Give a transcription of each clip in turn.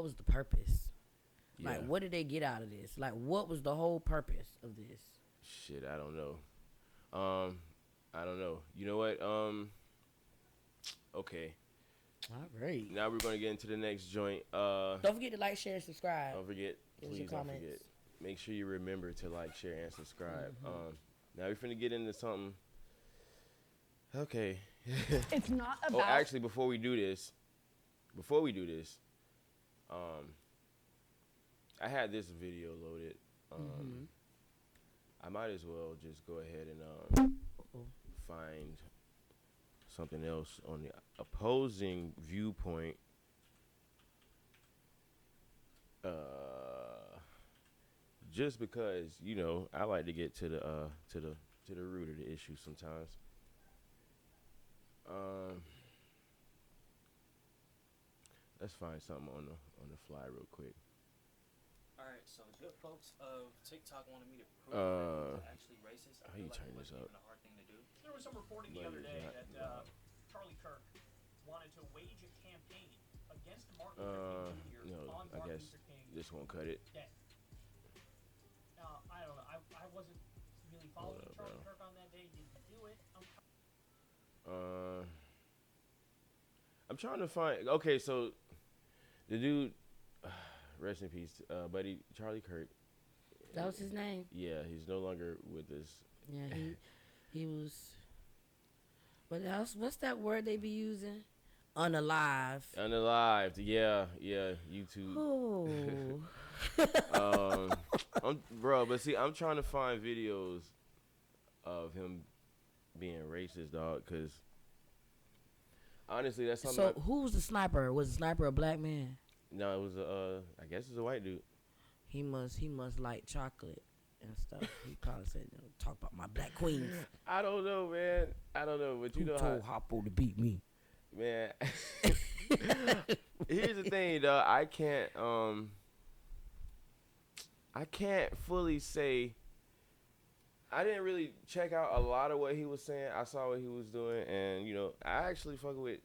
was the purpose? Yeah. Like, what did they get out of this? Like, what was the whole purpose of this? Shit, I don't know. I don't know. You know what? Okay. All right. Now we're gonna get into the next joint. Don't forget to like, share, and subscribe. Don't forget. Please don't forget. Make sure you remember to like, share, and subscribe. Now we're finna get into something. Okay. It's not about. Oh, actually, before we do this, I had this video loaded. I might as well just go ahead and find something else on the opposing viewpoint. Just because, you know, I like to get to the root of the issue sometimes. Let's find something on the fly real quick. All right, so good folks of TikTok wanted me to prove that it's actually racist. How you turn this up? Even a hard thing to do. There was some reporting the other day that Charlie Kirk wanted to wage a campaign against Martin Luther King Jr. No, on I Martin guess Luther King. this won't cut it. Dead. I don't know. I wasn't really following Charlie Kirk on that day. Did he do it? I'm trying to find. Okay, so the dude, rest in peace, buddy, Charlie Kirk. That was his name. Yeah, he's no longer with us. Yeah, he was. What else? What's that word they be using? Unalive. Unalived. Yeah, YouTube. Oh. Bro, but see, I'm trying to find videos of him being racist, dog, because honestly, that's something. So who was the sniper? Was the sniper a black man? No, it was I guess it's a white dude. He must like chocolate and stuff. He probably said, "Talk about my black queens." I don't know, man. I don't know, but you Who know told Hoppo to beat me? Man, here's the thing, dog. I can't fully say. I didn't really check out a lot of what he was saying. I saw what he was doing, and you know, I actually fuck with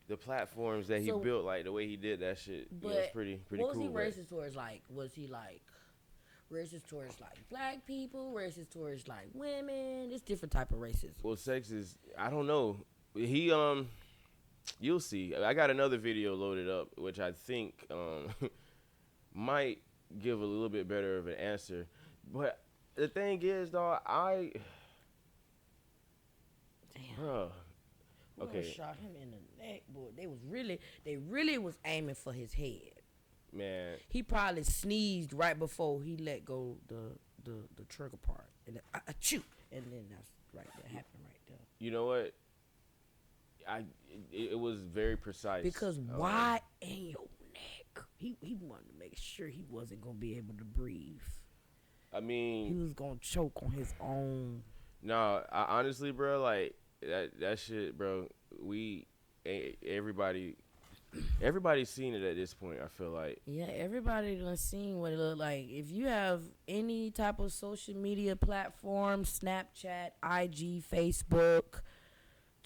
the platforms that he built, like the way he did that shit. But It's pretty cool. What was he racist towards? Like, was he like racist towards like black people? Racist towards like women? It's different type of racism. Well, sex is. I don't know. He you'll see. I got another video loaded up, which I think might give a little bit better of an answer. But the thing is, dog, Damn. Okay. Shot him in the neck, boy. They really was aiming for his head. Man. He probably sneezed right before he let go the trigger part, and then, and then that's right there happened right there. You know what? It was very precise. Because why in your neck? He wanted to make sure he wasn't gonna be able to breathe. I mean, he was gonna choke on his own. No, honestly, bro, like that shit, bro. Everybody's seen it at this point. I feel like. Yeah, everybody done seen what it look like. If you have any type of social media platform, Snapchat, IG, Facebook,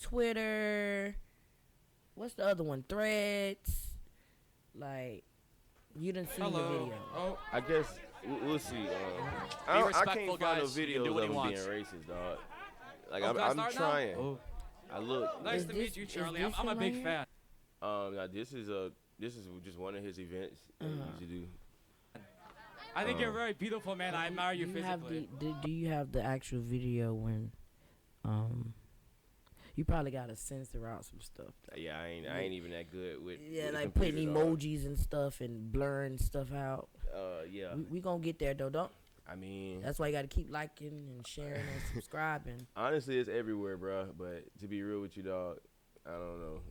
Twitter, what's the other one? Threads. Like, you done seen the video. Oh, I guess we'll see. I can't find no videos of him being racist, dog. Like I'm trying. Oh. I look. Nice to meet you, Charlie. I'm a big fan. Now this is just one of his events that he used to do. I think you're very beautiful, man. I admire you physically. Do you have the actual video when you probably gotta censor out some stuff? Yeah, I ain't even that good with. Yeah, with like putting emojis and stuff and blurring stuff out. Yeah. We gonna get there though, don't? I mean, that's why you gotta keep liking and sharing and subscribing. Honestly, it's everywhere, bro. But to be real with you, dog, I don't know.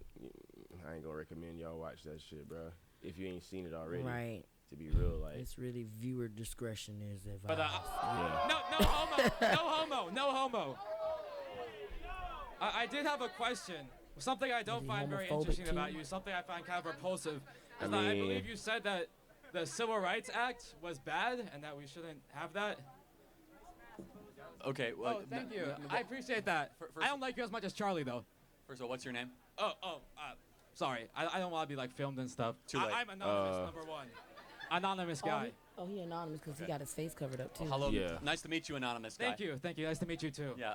I ain't gonna recommend y'all watch that shit, bro. If you ain't seen it already. Right. To be real, like it's really viewer discretion is advised. But no homo. I did have a question. Something I don't find very interesting about you. Something I find kind of repulsive. I believe you said that the Civil Rights Act was bad and that we shouldn't have that. Okay. Well, thank you. I appreciate that. I don't like you as much as Charlie, though. First of all, what's your name? Sorry, I don't want to be like filmed and stuff. Too late. I'm anonymous, number one. Anonymous guy. He anonymous because he got his face covered up too. Hello. Yeah. Nice to meet you, anonymous guy. Thank you. Nice to meet you too. Yeah.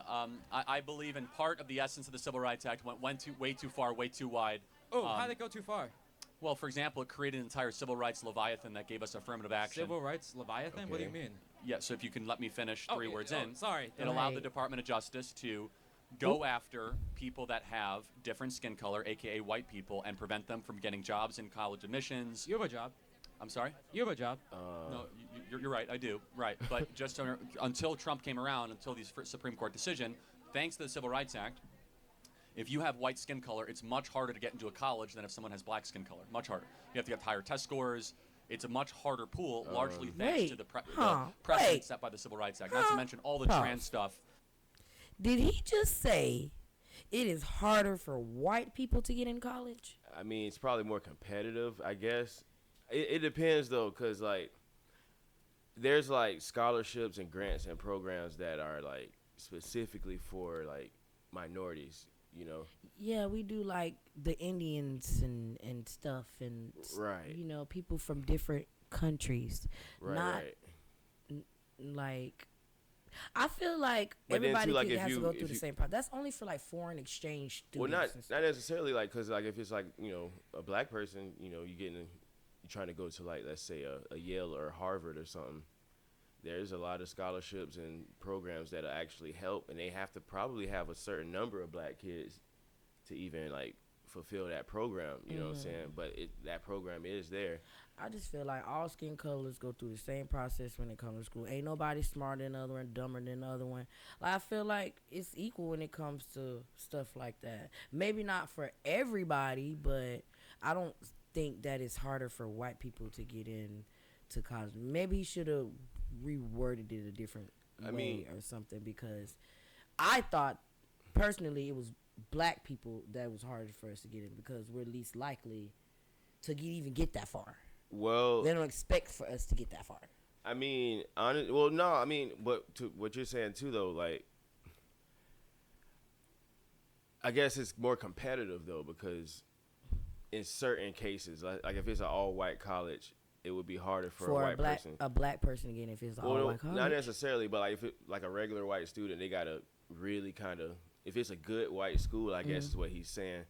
I believe in part of the essence of the Civil Rights Act went way too far, way too wide. Oh, how did it go too far? Well, for example, it created an entire civil rights leviathan that gave us affirmative action. Civil rights leviathan? Okay. What do you mean? Yeah, so if you can let me finish three words in. Sorry. It allowed the Department of Justice to go after people that have different skin color, a.k.a. white people, and prevent them from getting jobs in college admissions. You have a job. I'm sorry? You have a job. No, you're right, I do. Right, but just until Trump came around, until the Supreme Court decision, thanks to the Civil Rights Act, if you have white skin color, it's much harder to get into a college than if someone has black skin color. Much harder. You have to get higher test scores. It's a much harder pool, largely thanks to the precedent set by the Civil Rights Act. Not to mention all the trans stuff. Did he just say it is harder for white people to get in college? I mean, it's probably more competitive, I guess. It depends, though, because, like, there's, like, scholarships and grants and programs that are, like, specifically for, like, minorities, you know? Yeah, we do, like, the Indians and stuff and, Right. you know, people from different countries. Right. Like, I feel like But then, everybody too, like, has to go if through the you- same process. That's only for, like, foreign exchange students. Well, and not stuff. necessarily, like, because, like, if it's, like, you know, a black person, you know, you're trying to go to, like, let's say a Yale or Harvard or something, there's a lot of scholarships and programs that actually help, and they have to probably have a certain number of black kids to even, like, fulfill that program, you know what I'm saying? But that program is there. I just feel like all skin colors go through the same process when it comes to school. Ain't nobody smarter than the other one, dumber than the other one. Like, I feel like it's equal when it comes to stuff like that. Maybe not for everybody, but I don't think that it's harder for white people to get in to college. Maybe he should have reworded it a different way or something, because I thought personally it was black people that was harder for us to get in because we're least likely to even get that far. Well, They don't expect for us to get that far. I mean, but to what you're saying too, though, like, I guess it's more competitive though, because in certain cases, like if it's an all-white college, it would be harder for a white person. A black person again, if it's all white college. Not necessarily, but like if it like a regular white student, they gotta really kind of, if it's a good white school, I guess is what he's saying,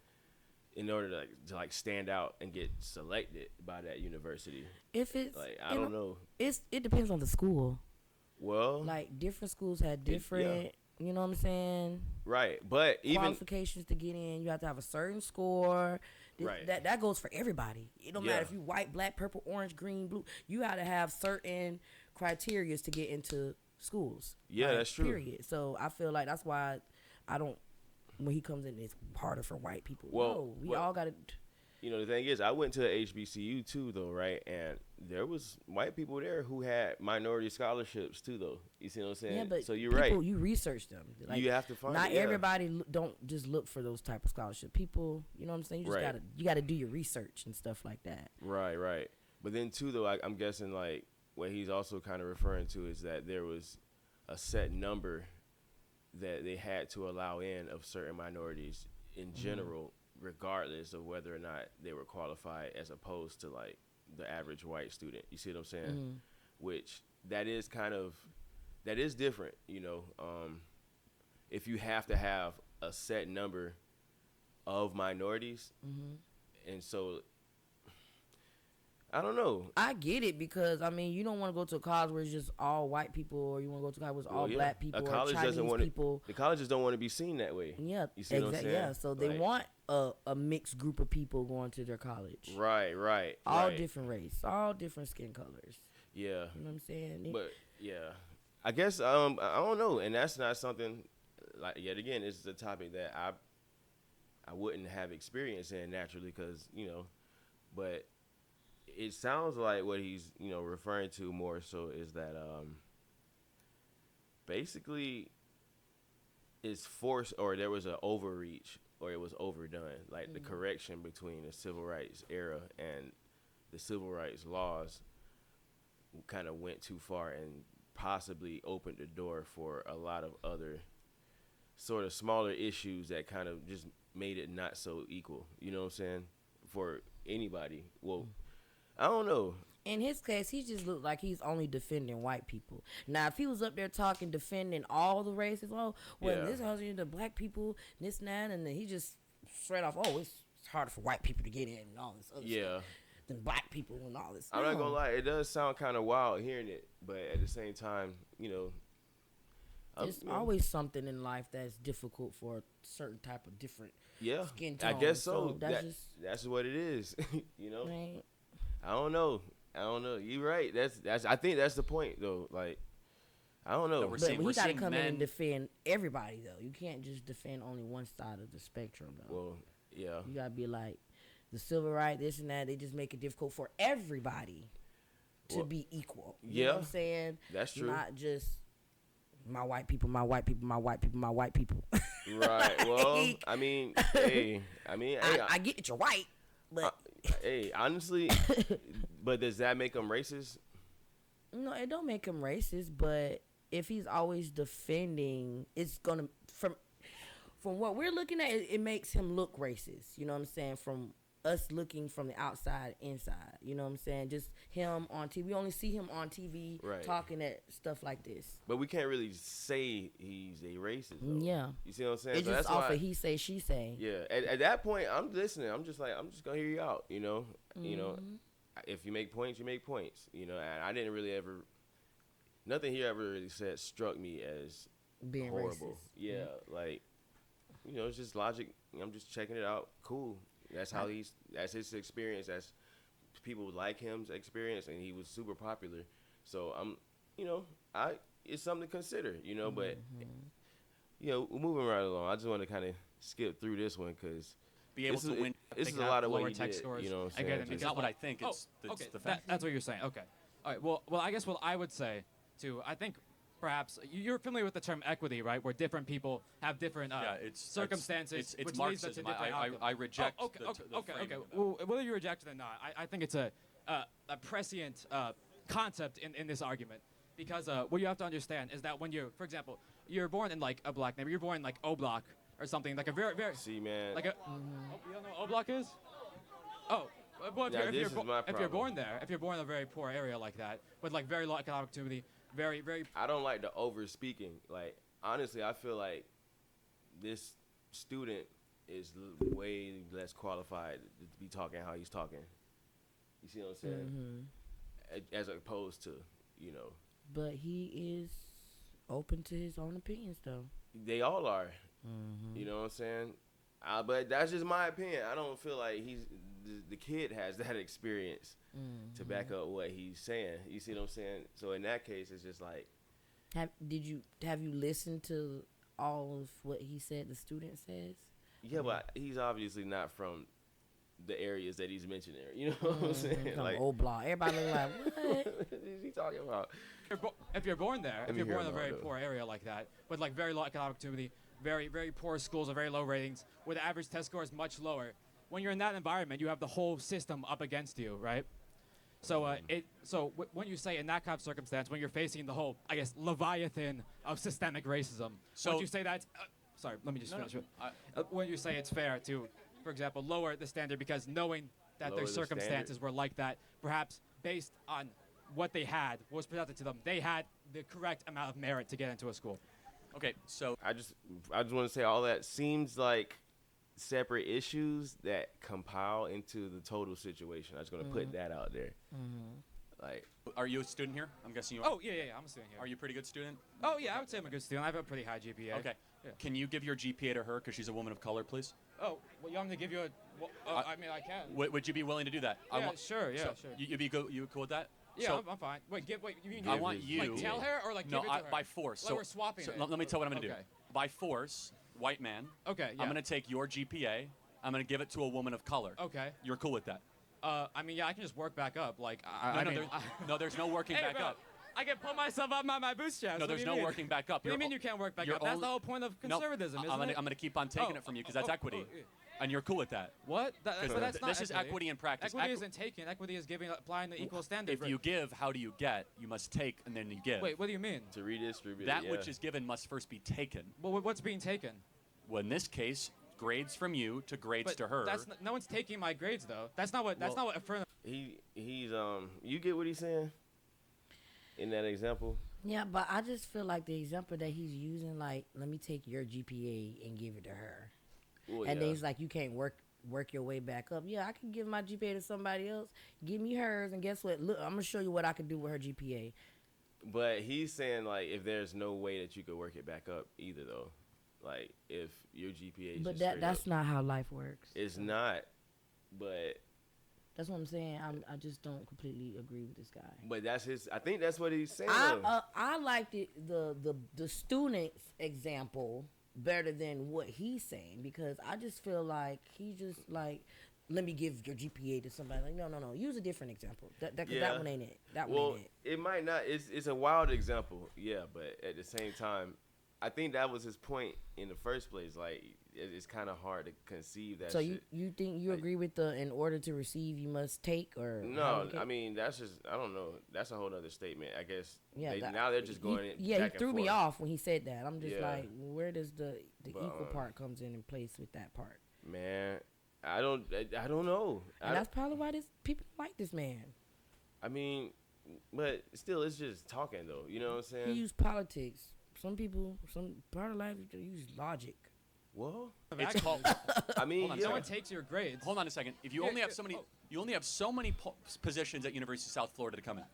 in order to stand out and get selected by that university. If it's like, I don't know. It depends on the school. Well, Like different schools had different, you know what I'm saying? right, but even qualifications to get in. You have to have a certain score. Right. That goes for everybody. It don't matter Yeah. if you white, black, purple, orange, green, blue. You got to have certain criteria to get into schools. Yeah, Like, that's true. Period. So I feel like that's why I don't. When he comes in, it's harder for white people. Well, No, we well- all got to. you know, the thing is, I went to HBCU too, though, right? And there was white people there who had minority scholarships too, though. You see what I'm saying? Yeah, but so you're people, right. You research them. Like, You have to find not it, yeah. everybody don't just look for those type of scholarship. People, you know what I'm saying? You just Right. gotta do your research and stuff like that. Right. But then too, though, I'm guessing like what he's also kind of referring to is that there was a set number that they had to allow in of certain minorities in general, regardless of whether or not they were qualified, as opposed to like the average white student. You see what I'm saying? Which that is different, you know. If you have to have a set number of minorities, and so I don't know. I get it, because I mean, you don't want to go to a college where it's just all white people, or you want to go to a college where it's all Well, yeah. black people, A or college Chinese doesn't want people. The colleges don't want to be seen that way. Yeah, You see what I'm saying? Yeah, so they Like- want a mixed group of people going to their college. Right. All different race, all different skin colors. Yeah. You know what I'm saying? But yeah, I guess I don't know, and that's not something, like, yet again, this is a topic that I wouldn't have experience in naturally, because you know, but it sounds like what he's, you know, referring to more so is that basically it's forced, or there was an overreach, or it was overdone, like the correction between the civil rights era and the civil rights laws kind of went too far and possibly opened the door for a lot of other sort of smaller issues that kind of just made it not so equal. You know what I'm saying? for anybody. Well, I don't know. In his case, he just looked like he's only defending white people. Now, if he was up there talking, defending all the races, this house the black people, this and that, and then he just straight off, it's harder for white people to get in and all this other stuff than black people and all this. I'm not gonna lie, it does sound kind of wild hearing it, but at the same time, there's always something in life that's difficult for a certain type of different skin tone. I guess so. That's what it is. Right. I don't know. You're right. That's. I think that's the point, though. Like, I don't know. But we got to come in and defend everybody, though. You can't just defend only one side of the spectrum, though. Well, yeah. You got to be like, the civil rights, this and that, they just make it difficult for everybody to be equal. You know what I'm saying? That's true. Not just my white people, my white people, my white people, my white people. Right. Well, I mean, I get that you're white, but honestly, but does that make them racist? No, it don't make him racist. But if he's always defending, it's gonna from what we're looking at, it makes him look racist. You know what I'm saying? From us looking from the outside inside. You know what I'm saying? Just him on TV. We only see him on TV talking at stuff like this. But we can't really say he's a racist, though. Yeah. You see what I'm saying? It's just off of he say, she say. Yeah. At that point, I'm listening. I'm just going to hear you out, You know, if you make points, you make points. And I didn't really nothing he ever really said struck me as being horrible. Racist. Yeah. Like, it's just logic. I'm just checking it out. Cool. That's how that's his experience. That's people like him's experience, and he was super popular. So it's something to consider, But moving right along, I just want to kind of skip through this one because this is a lot of what he did. Scores. You know what I'm saying? It's not what I think. It's the fact. That's what you're saying. Okay. All right. Well, I guess what I would say too. I think. Perhaps you're familiar with the term equity, right? Where different people have different circumstances, it's which Marxism. leads to different outcomes. I reject. Okay. Well, whether you reject it or not, I think it's a prescient concept in this argument, because what you have to understand is that when for example, you're born in like a black neighborhood, you're born in like O Block or something, like a very See, man. like a. You don't know what O Block is? Oh. Well, if you're born there, if you're born in a very poor area like that, with like very low economic opportunity, very, very. I don't like the over speaking. Like, honestly, I feel like this student is way less qualified to be talking how he's talking. You see what I'm saying? As opposed to, But he is open to his own opinions, though. They all are. You know what I'm saying? But that's just my opinion. I don't feel like the kid has that experience to back up what he's saying. You see what I'm saying? So in that case, it's just like. Have you listened to all of what he said? The student says. Yeah, but he's obviously not from the areas that he's mentioning there. You know what I'm saying? Like old block. Everybody look like what? What is he talking about? If you're born there, if you're born in a very poor area like that, with like very low economic opportunity, very, very poor schools with very low ratings, where the average test score is much lower. When you're in that environment, you have the whole system up against you, right? So when you say in that kind of circumstance, when you're facing the whole, I guess, leviathan of systemic racism, would you say that's sorry, let me just finish. When you say it's fair to, for example, lower the standard because knowing that their circumstances were like that, perhaps based on what they had, what was presented to them, they had the correct amount of merit to get into a school. Okay, so I just want to say all that seems like separate issues that compile into the total situation. I'm just going to put that out there. Like, are you a student here? I'm guessing you are. Oh, yeah, I'm a student here. Are you a pretty good student? Oh, yeah, I would say I'm a good student. I have a pretty high GPA. Okay. Yeah. Can you give your GPA to her because she's a woman of color, please? Oh, well, you want me to give you a... Well, I mean, I can. Would you be willing to do that? Yeah, sure. You'd be good. You cool with that? Yeah, so, I'm fine. Wait, you mean I want you... Like, tell her or, like, no, give it to her? By force. Like, we're swapping it. Let me tell you what I'm going to do. Okay. By force, white man. Okay, yeah. I'm going to take your GPA. I'm going to give it to a woman of color. Okay. You're cool with that? I mean, yeah, I can just work back up. Like, there's no working back up. I can pull myself up by my bootstraps. No, there's no working back up. What do you mean you can't work back up? That's the whole point of conservatism, isn't it? I'm going to keep on taking it from you because that's equity. And you're cool with that. What? That's not this is equity in practice. Equity isn't taking. Equity is applying the equal standard. If you give, how do you get? You must take and then you give. Wait, what do you mean? To redistribute. That which is given must first be taken. Well, what's being taken? Well, in this case, grades from you to grades to her. No one's taking my grades though. That's not what affirmative. He's you get what he's saying in that example? Yeah, but I just feel like the example that he's using, like, let me take your GPA and give it to her. Well, and then he's like, you can't work your way back up. Yeah, I can give my GPA to somebody else. Give me hers, and guess what? Look, I'm going to show you what I can do with her GPA. But he's saying, like, if there's no way that you could work it back up either, though. Like, if your GPA is But that's not how life works. It's not, but... That's what I'm saying. I just don't completely agree with this guy. But that's his... I think that's what he's saying. I like the student's example better than what he's saying, because I just feel like he just like, let me give your GPA to somebody. Like, no. Use a different example. That one ain't it. That one ain't it. It might not. It's a wild example. Yeah, but at the same time, I think that was his point in the first place. Like, it's kind of hard to conceive that. So shit. you think you agree with the in order to receive you must take, or no? I mean, that's just, I don't know. That's a whole other statement, I guess. Yeah. Now they're just going in. Yeah, back he threw and me forth. off when he said that. I'm just like, where does the equal part comes in place with that part? Man, I don't know. And that's probably why people like this man. I mean, but still, it's just talking though. You know what I'm saying? He used politics. Some part of life you use logic. Well, It's called. I mean, No one takes your grades. Hold on a second. If you only have so many, you only have so many positions at University of South Florida to come in,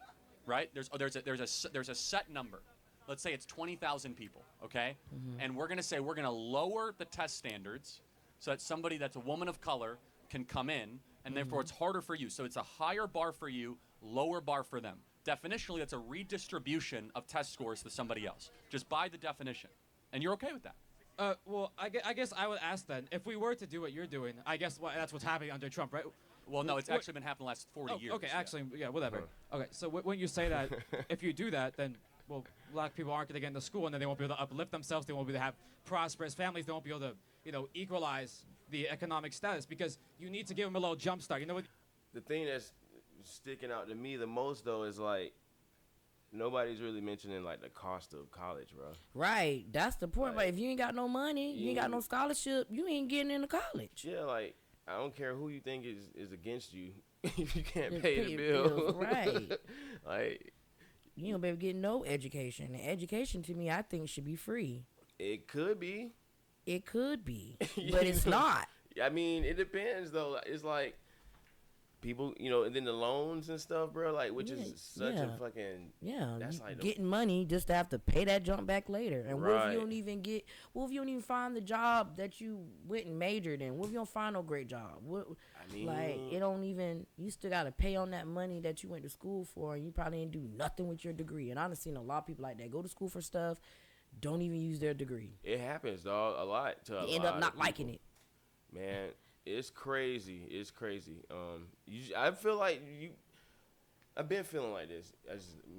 right? There's a set number. Let's say it's 20,000 people, okay? Mm-hmm. And we're gonna say we're gonna lower the test standards so that somebody that's a woman of color can come in, and therefore it's harder for you. So it's a higher bar for you, lower bar for them. Definitionally, that's a redistribution of test scores to somebody else, just by the definition. And you're okay with that? Well, I guess I would ask then, if we were to do what you're doing, I guess that's what's happening under Trump, right? Well, no, it's actually been happening the last 40 years. Okay, actually, yeah, whatever. Okay, so when you say that, if you do that, then, well, black people aren't going to get into school, and then they won't be able to uplift themselves. They won't be able to have prosperous families. They won't be able to, equalize the economic status, because you need to give them a little jump start. You know what? The thing that's sticking out to me the most though is like, nobody's really mentioning like the cost of college, bro. Right, that's the point. Like, but if you ain't got no money, you ain't got no scholarship, you ain't getting into college. Yeah, like, I don't care who you think is against you. If you can't pay the bill, bills, right? Like, You don't be able to get no education. And education, to me, I think should be free. it could be. It could be, but it's not. I mean, it depends though. It's like people, and then the loans and stuff, bro. Like, which is such a fucking That's like getting money just to have to pay that jump back later. And what if you don't even what if you don't even find the job that you went and majored in? What if you don't find no great job? It don't even, you still got to pay on that money that you went to school for, and you probably didn't do nothing with your degree. And I've seen a lot of people like that go to school for stuff, don't even use their degree. It happens, dog, a lot. They end up not liking it. Man, it's crazy. It's crazy. I feel like I've been feeling like this.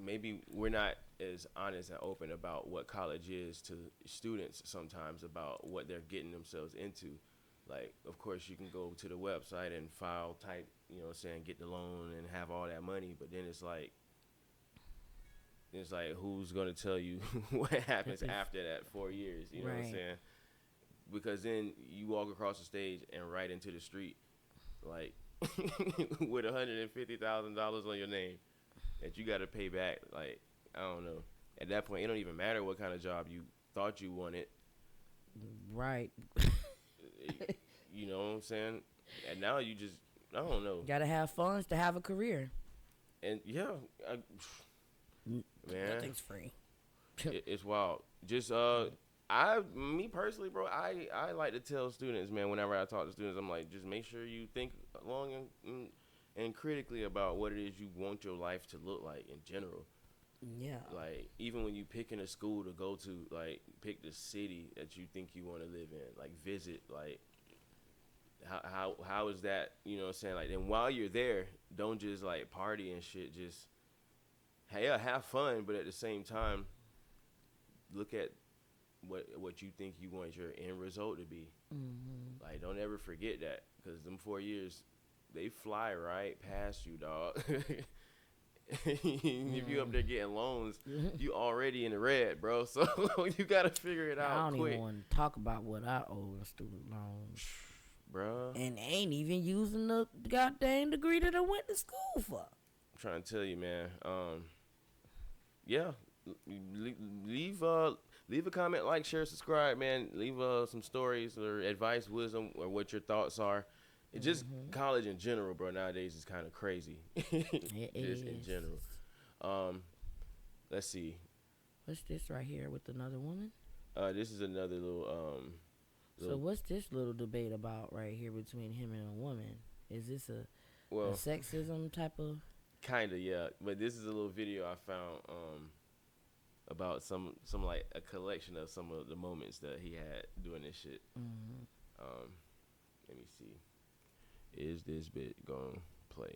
Maybe we're not as honest and open about what college is to students sometimes, about what they're getting themselves into. Like, of course, you can go to the website and type, get the loan and have all that money. But then it's like, who's going to tell you what happens after that 4 years? You know what I'm saying? Because then you walk across the stage and right into the street, like, with $150,000 on your name that you got to pay back. Like, I don't know. At that point, it don't even matter what kind of job you thought you wanted. Right. You know what I'm saying? And now you just, I don't know. Got to have funds to have a career. And yeah, man, Nothing's free. It's wild. Just me personally, bro, I like to tell students, man, whenever I talk to students, I'm like, just make sure you think long and critically about what it is you want your life to look like in general. Yeah. Like, even when you picking a school to go to, like, pick the city that you think you want to live in, like, visit, like, how is that, you know what I'm saying? Like, and while you're there, don't just, like, party and shit, just, have fun, but at the same time, look at what you think you want your end result to be. Mm-hmm. Like, don't ever forget that, because them 4 years, they fly right past you, dog. If you up there getting loans, you already in the red, bro. So you gotta figure it out. I don't quick. even want to talk about what I owe in student loans, bro. and ain't even using the goddamn degree that I went to school for. I'm trying to tell you, man. Yeah, leave a comment, like, share, subscribe, man. Leave some stories or advice, wisdom, or what your thoughts are. It's just college in general, bro. Nowadays is kind of crazy. It just is. in general. Let's see. What's this right here with another woman? This is another little. So what's this little debate about right here between him and a woman? Is this a sexism type of? Kinda, yeah. But this is a little video I found about some like a collection of some of the moments that he had doing this shit. Let me see. Is this bit gonna play?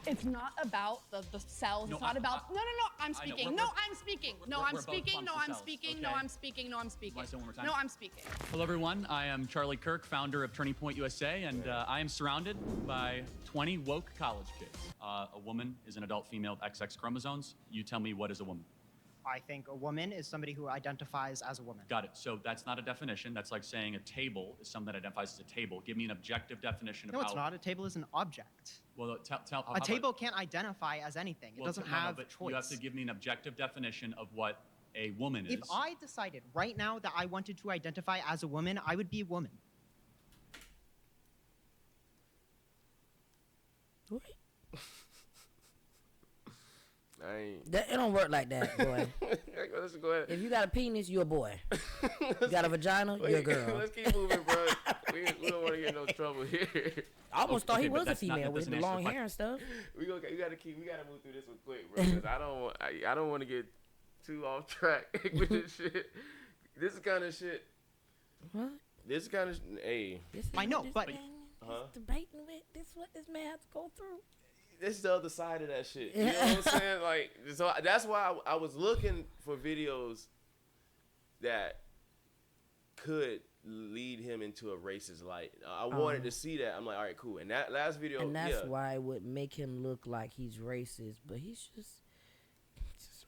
It's not about the cells. It's not about. No. I'm speaking. No, I'm speaking. No, I'm speaking. No, I'm speaking. No, I'm speaking. No, I'm speaking. No, I'm speaking. Hello, everyone. I am Charlie Kirk, founder of Turning Point USA, and I am surrounded by 20 woke college kids. A woman is an adult female with XX chromosomes. You tell me, what is a woman? I think a woman is somebody who identifies as a woman. Got it. So that's not a definition. That's like saying a table is something that identifies as a table. Give me an objective definition of how... No, it's not. A table is an object. Well, tell a table can't identify as anything. It doesn't have but choice. You have to give me an objective definition of what a woman is. If I decided right now that I wanted to identify as a woman, I would be a woman. What? It don't work like that, boy. Let's go ahead. If you got a penis, you're a boy. You got a vagina, you're a girl. Let's keep moving, bro. we don't want to get no trouble here. I almost thought he was a female with the long hair and stuff. We gotta move through this one quick, bro. Cause I don't want to get too off track with this shit. This is kind of shit. What? This kind of hey. I know, but debating with this what this man has to go through. This is the other side of that shit. You know what I'm saying? Like, so that's why I was looking for videos that could lead him into a racist light. I wanted to see that. I'm like, all right, cool. And that last video, and that's why it would make him look like he's racist, but he's just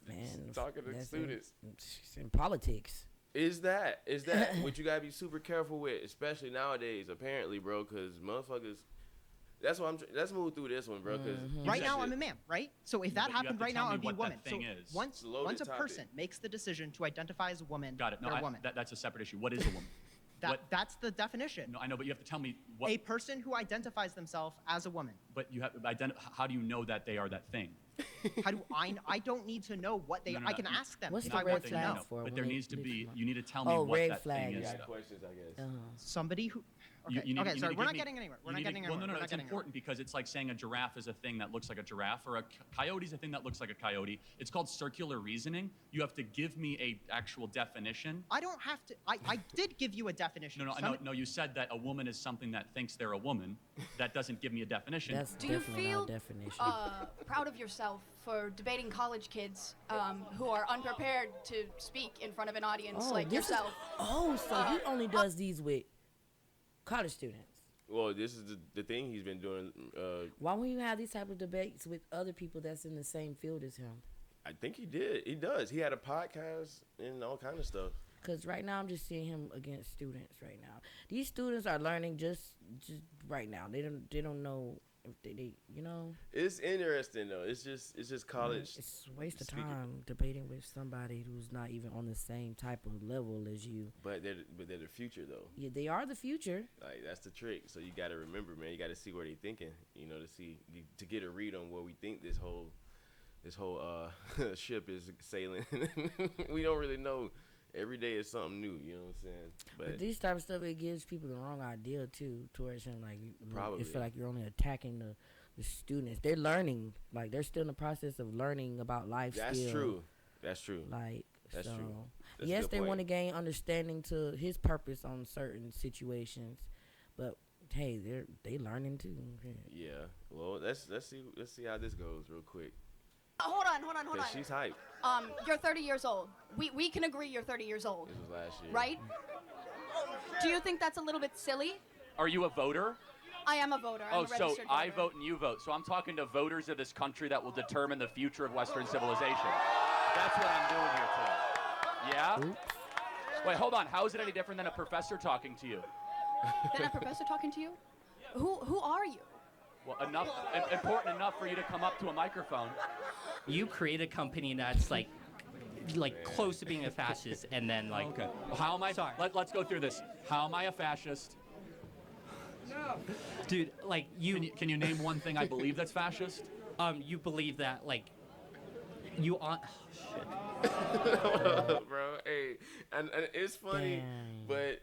man talking to students in politics. Is that what you gotta be super careful with, especially nowadays, apparently, bro? Because motherfuckers. That's why let's move through this one, bro. Because right now I'm a man, right? So if that happened right now, I'd be a woman. So once a topic. person makes the decision to identify as a woman, got it. No, they're a woman. That's a separate issue. What is a woman? That's the definition. No, I know, but you have to tell me what. A person who identifies themselves as a woman. But you have how do you know that they are that thing? How do I don't need to know what they. I can ask them What's if the I red want to flag know. for but there needs to be. You need to tell me what red that flag. thing is. Questions, I guess. Somebody who. Okay, sorry, we're not getting anywhere. We're not getting anywhere. Well, no, it's important because it's like saying a giraffe is a thing that looks like a giraffe, or a coyote is a thing that looks like a coyote. It's called circular reasoning. You have to give me a actual definition. I don't have to. I did give you a definition. No. You said that a woman is something that thinks they're a woman. That doesn't give me a definition. That's Do you feel definition. proud of yourself for debating college kids who are unprepared to speak in front of an audience like yourself? So he only does these with college students. Well, this is the thing he's been doing. Why won't you have these type of debates with other people that's in the same field as him? I think he did. He does. He had a podcast and all kind of stuff. Because right now I'm just seeing him against students right now. These students are learning just right now. They don't know if they you know. It's interesting though. It's just college. It's a waste of time debating with somebody who's not even on the same type of level as you. But they're the future though. Yeah, they are the future. Like that's the trick. So you got to remember, man. You got to see where they're thinking. You know, to get a read on where we think this whole ship is sailing. We don't really know. Every day is something new, you know what I'm saying? But these type of stuff, it gives people the wrong idea too towards him. Like, probably. It feel like you're only attacking the students. They're learning, like they're still in the process of learning about life. That's true. That's true. Like, that's so, true. That's yes, they point. want to gain understanding to his purpose on certain situations, but hey, they learning too. Yeah. Well, let's see how this goes real quick. Hold on. She's hype. You're 30 years old. We can agree you're 30 years old. This was last year. Right? Do you think that's a little bit silly? Are you a voter? I am a voter. I'm a registered voter. I vote and you vote. So I'm talking to voters of this country that will determine the future of Western civilization. That's what I'm doing here today. Yeah? Oops. Wait, hold on. How is it any different than a professor talking to you? Than a professor talking to you? Who are you? Well, important enough for you to come up to a microphone. You create a company that's like close to being a fascist, and then like. Okay. How am I? Sorry. Let's go through this. How am I a fascist? No. Dude, like you. Can you name one thing I believe that's fascist? You believe that like. You on? Oh, shit. Bro, hey, and it's funny, but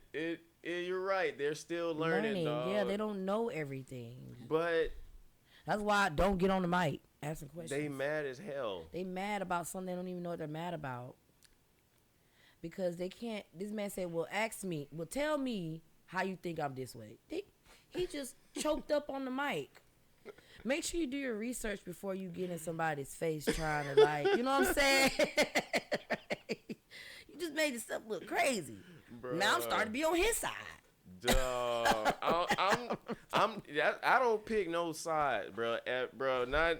you're right. They're still learning, dog. Yeah, they don't know everything. But that's why I don't get on the mic asking questions. They mad as hell. They mad about something they don't even know what they're mad about. Because they can't. This man said, "Well, tell me how you think I'm this way." He just choked up on the mic. Make sure you do your research before you get in somebody's face trying to you know what I'm saying? You just made yourself look crazy. Bruh. Now I'm starting to be on his side. Duh. I don't pick no side, bro. Bro, not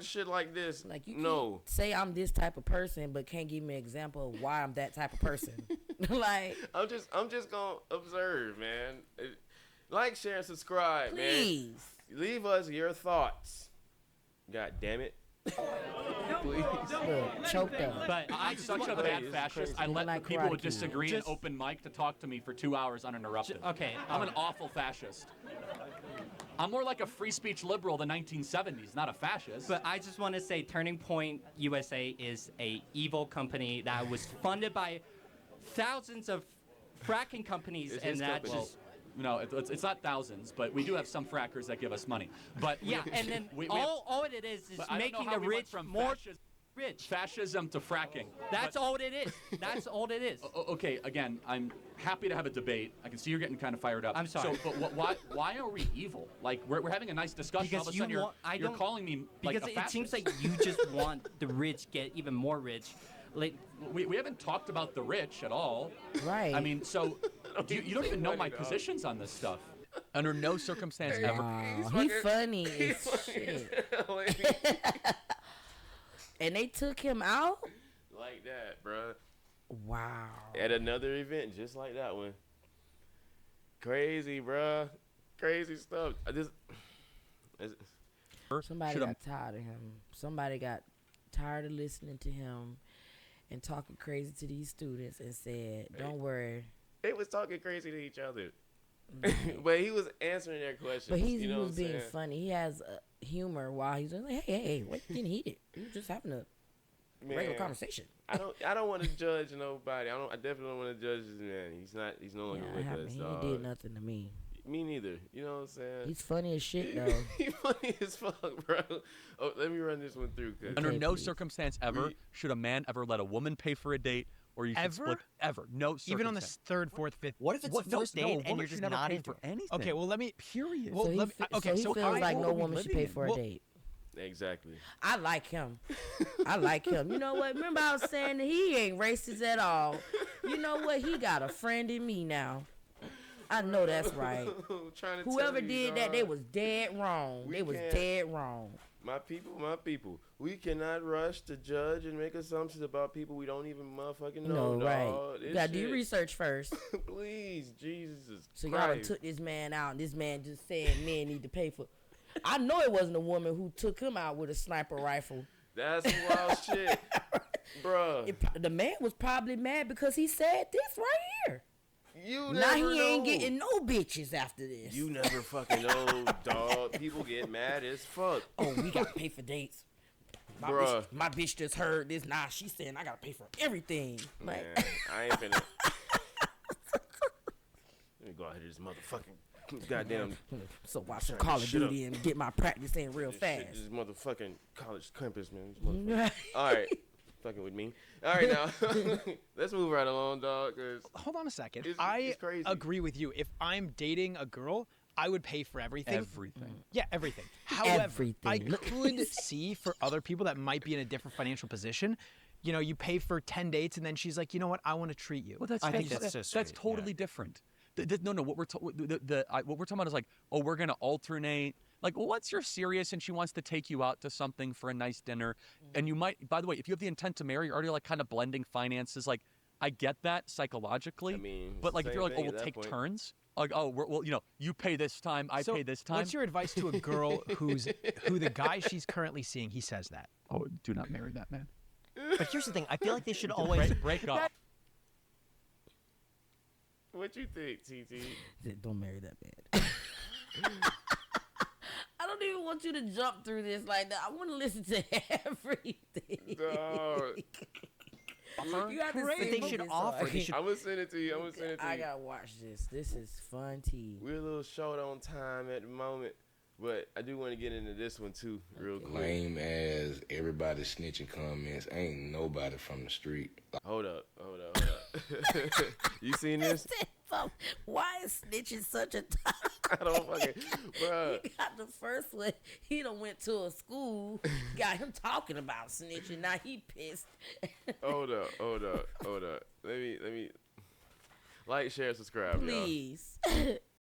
shit like this. Like you can't say I'm this type of person, but can't give me an example of why I'm that type of person. Like I'm just gonna observe, man. Like, share, and subscribe, please. Man. Leave us your thoughts. God damn it. Please. Choked up. But I'm such a bad fascist. I let the people who disagree in open mic to talk to me for 2 hours uninterrupted. Okay. I'm an awful fascist. I'm more like a free speech liberal of the 1970s, not a fascist. But I just want to say Turning Point USA is a evil company that was funded by thousands of fracking companies, and that just... No, it's not thousands, but we do have some frackers that give us money. But yeah, and then all it is making the rich more rich. Fascism to fracking. That's all it is. That's all it is. Okay, again, I'm happy to have a debate. I can see you're getting kind of fired up. I'm sorry. So, but why are we evil? Like we're having a nice discussion. Because all of a sudden you're calling me like a fascist. Because it seems like you just want the rich get even more rich. Like, we haven't talked about the rich at all. Right. I mean, so you don't even know my positions on this stuff. Under no circumstance ever. He funny as shit. And they took him out? Like that, bro. Wow. At another event just like that one. Crazy, bro. Crazy stuff. Somebody got tired of him. Somebody got tired of listening to him and talking crazy to these students and said, don't worry. They was talking crazy to each other. But he was answering their questions. But he was being funny. He has humor while he's like, hey, what's getting heated? You're just having a regular conversation. I don't want to judge nobody. I definitely don't want to judge this man. He's no longer with us. He ain't did nothing to me. Me neither. You know what I'm saying? He's funny as shit, though. He's funny as fuck, bro. Oh, let me run this one through. Under no circumstance ever should a man ever let a woman pay for a date, or you should split ever. No circumstance. Even on the third, fourth, fifth. What if it's a first date and you're just not into for anything? Okay, well let me. Period. Well, so he feels like no woman should pay for a date. Exactly. I like him. You know what? Remember I was saying that he ain't racist at all. You know what? He got a friend in me now. I know that's right. Whoever did that, they was dead wrong. They was dead wrong. My people. We cannot rush to judge and make assumptions about people we don't even motherfucking know. No, right. You gotta do your research first. Please, Jesus. So y'all took this man out, and this man just said men need to pay for. I know it wasn't a woman who took him out with a sniper rifle. That's some wild shit, bruh. The man was probably mad because he said this right here. You now never he know. ain't getting no bitches after this. You never fucking know, dog. People get mad as fuck. Oh, we gotta pay for dates. My bitch just heard this. Nah, she's saying I gotta pay for everything. Man, I ain't finna. Let me go out here, this motherfucking goddamn. So watch some Call of Duty and get my practice in real fast. This motherfucking college campus, man. All right. Fucking with me. All right, now let's move right along, dog. Hold on a second. It's crazy. Agree with you. If I'm dating a girl, I would pay for everything. Everything. Yeah, everything. However, I could see for other people that might be in a different financial position. You know, you pay for 10 dates, and then she's like, you know what? I want to treat you. Well, I think that's totally different. No. What we're what we're talking about is like, oh, we're gonna alternate. Like, well, what's your serious and she wants to take you out to something for a nice dinner, and you might. By the way, if you have the intent to marry, you're already like kind of blending finances. Like, I get that psychologically. I mean, but like if you're like, oh, we'll take point. turns. Like, oh, well, you pay this time, I pay this time. What's your advice to a girl who the guy she's currently seeing, he says that? Oh, do not marry that man. But here's the thing. I feel like they should always break up. What you think, TT? Don't marry that man. I don't even want you to jump through this like that. I want to listen to everything. Dog. You have to but they should offer. I'm gonna send it to you. I gotta watch this. This is fun tea. We're a little short on time at the moment, but I do want to get into this one too, real quick. Lame as everybody snitching comments. Ain't nobody from the street. Hold up. You seen this? Why is snitching such a topic? I don't fucking, bruh. He got the first one. He done went to a school, got him talking about snitching. Now he pissed. Hold up. Let me like, share, subscribe, please. Y'all.